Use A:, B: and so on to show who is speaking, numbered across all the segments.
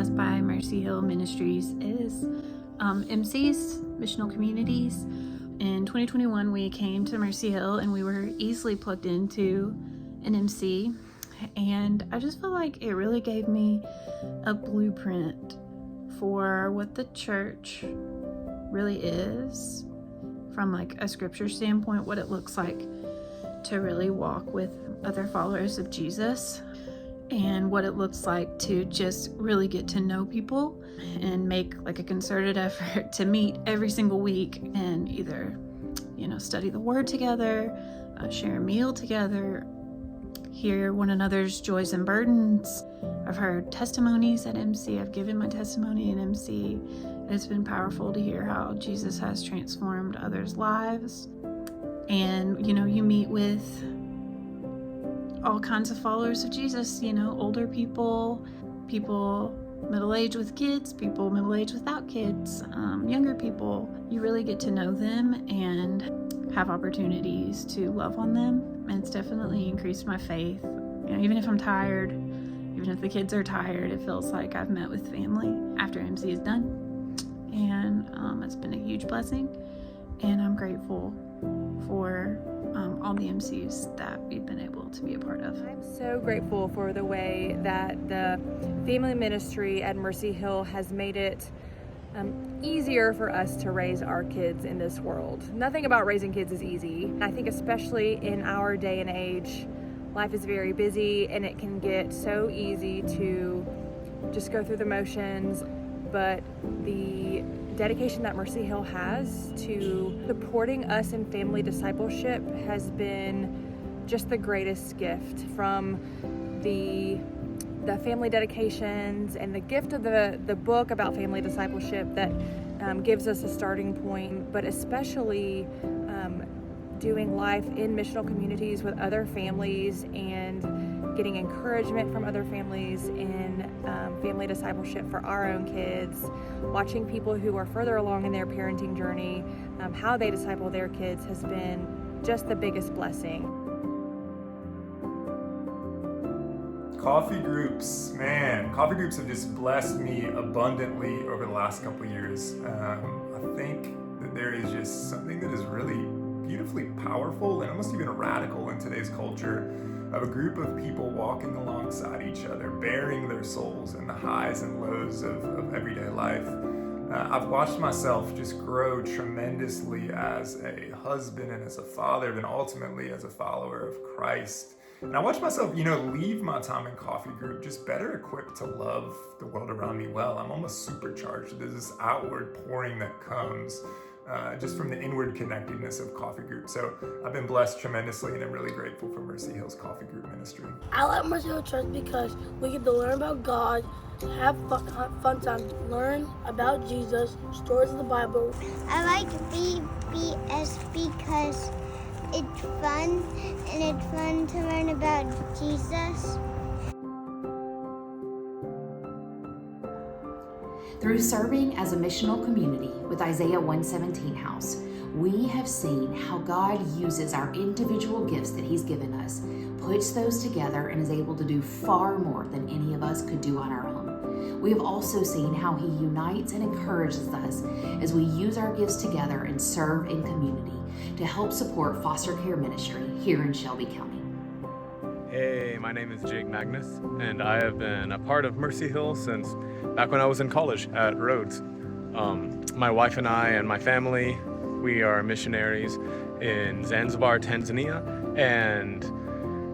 A: blessed by Mercy Hill Ministries is MCs, missional communities. In 2021, we came to Mercy Hill and we were easily plugged into an MC. And I just feel like it really gave me a blueprint for what the church really is from like a scripture standpoint, what it looks like to really walk with other followers of Jesus, and what it looks like to just really get to know people and make like a concerted effort to meet every single week and either, study the word together, share a meal together, hear one another's joys and burdens. I've heard testimonies at MC. I've given my testimony at MC. It's been powerful to hear how Jesus has transformed others' lives. And, you meet with all kinds of followers of Jesus, older people middle-aged with kids, people middle-aged without kids, younger people. You really get to know them and have opportunities to love on them. And it's definitely increased my faith. Even if I'm tired, even if the kids are tired, it feels like I've met with family after MC is done. And it's been a huge blessing. And I'm grateful for all the MCs that we've been able to be a part of.
B: I'm so grateful for the way that the family ministry at Mercy Hill has made it easier for us to raise our kids in this world. Nothing about raising kids is easy. And I think especially in our day and age, life is very busy and it can get so easy to just go through the motions. But the dedication that Mercy Hill has to supporting us in family discipleship has been just the greatest gift, from the family dedications and the gift of the book about family discipleship that gives us a starting point, but especially doing life in missional communities with other families and getting encouragement from other families in family discipleship for our own kids, watching people who are further along in their parenting journey, how they disciple their kids has been just the biggest blessing.
C: Coffee groups have just blessed me abundantly over the last couple of years. I think that there is just something that is really beautifully powerful and almost even radical in today's culture of a group of people walking alongside each other, bearing their souls in the highs and lows of everyday life. I've watched myself just grow tremendously as a husband and as a father, and ultimately as a follower of Christ. And I watched myself, leave my time in coffee group just better equipped to love the world around me well. I'm almost supercharged. There's this outward pouring that comes just from the inward connectedness of coffee group. So I've been blessed tremendously, and I'm really grateful for Mercy Hill's coffee group ministry.
D: I like Mercy Hill Church because we get to learn about God, have fun times, learn about Jesus, stories of the Bible.
E: I like VBS because it's fun, and it's fun to learn about Jesus.
F: Through serving as a missional community with Isaiah 117 House, we have seen how God uses our individual gifts that He's given us, puts those together, and is able to do far more than any of us could do on our own. We have also seen how He unites and encourages us as we use our gifts together and serve in community to help support foster care ministry here in Shelby County.
G: Hey, my name is Jake Magnus, and I have been a part of Mercy Hill since back when I was in college at Rhodes. My wife and I and my family, we are missionaries in Zanzibar, Tanzania, and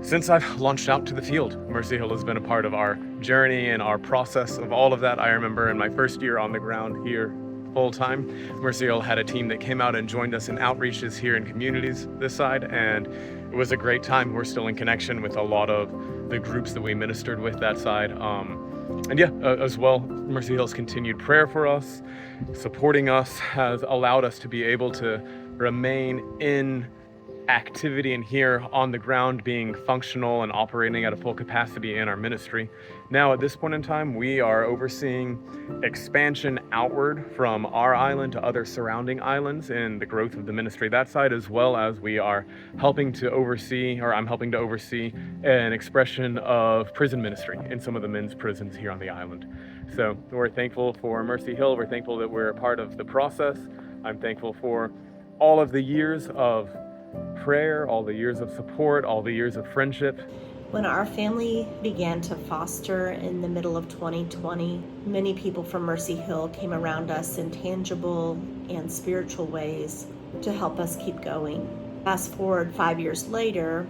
G: since I've launched out to the field, Mercy Hill has been a part of our journey and our process of all of that. I remember in my first year on the ground here full-time, Mercy Hill had a team that came out and joined us in outreaches here in communities this side, and it was a great time. We're still in connection with a lot of the groups that we ministered with that side. As well, Mercy Hill's continued prayer for us, supporting us, has allowed us to be able to remain in activity in here on the ground being functional and operating at a full capacity in our ministry. Now at this point in time, we are overseeing expansion outward from our island to other surrounding islands in the growth of the ministry that side, as well as we are helping to oversee, or I'm helping to oversee, an expression of prison ministry in some of the men's prisons here on the island. So we're thankful for Mercy Hill. We're thankful that we're a part of the process. I'm thankful for all of the years of prayer, all the years of support, all the years of friendship.
H: When our family began to foster in the middle of 2020, many people from Mercy Hill came around us in tangible and spiritual ways to help us keep going. Fast forward 5 years later,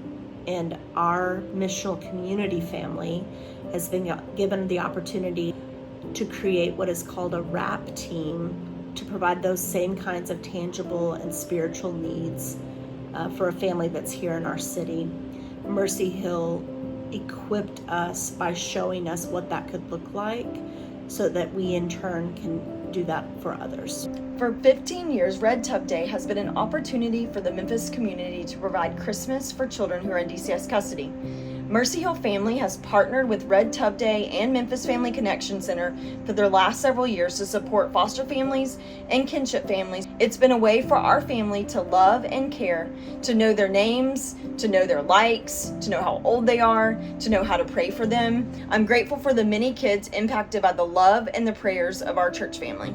H: and our missional community family has been given the opportunity to create what is called a WRAP team to provide those same kinds of tangible and spiritual needs for a family that's here in our city. Mercy Hill equipped us by showing us what that could look like so that we in turn can do that for others.
I: For 15 years, Red Tub Day has been an opportunity for the Memphis community to provide Christmas for children who are in DCS custody. Mercy Hill family has partnered with Red Tub Day and Memphis Family Connection Center for their last several years to support foster families and kinship families. It's been a way for our family to love and care, to know their names, to know their likes, to know how old they are, to know how to pray for them. I'm grateful for the many kids impacted by the love and the prayers of our church family.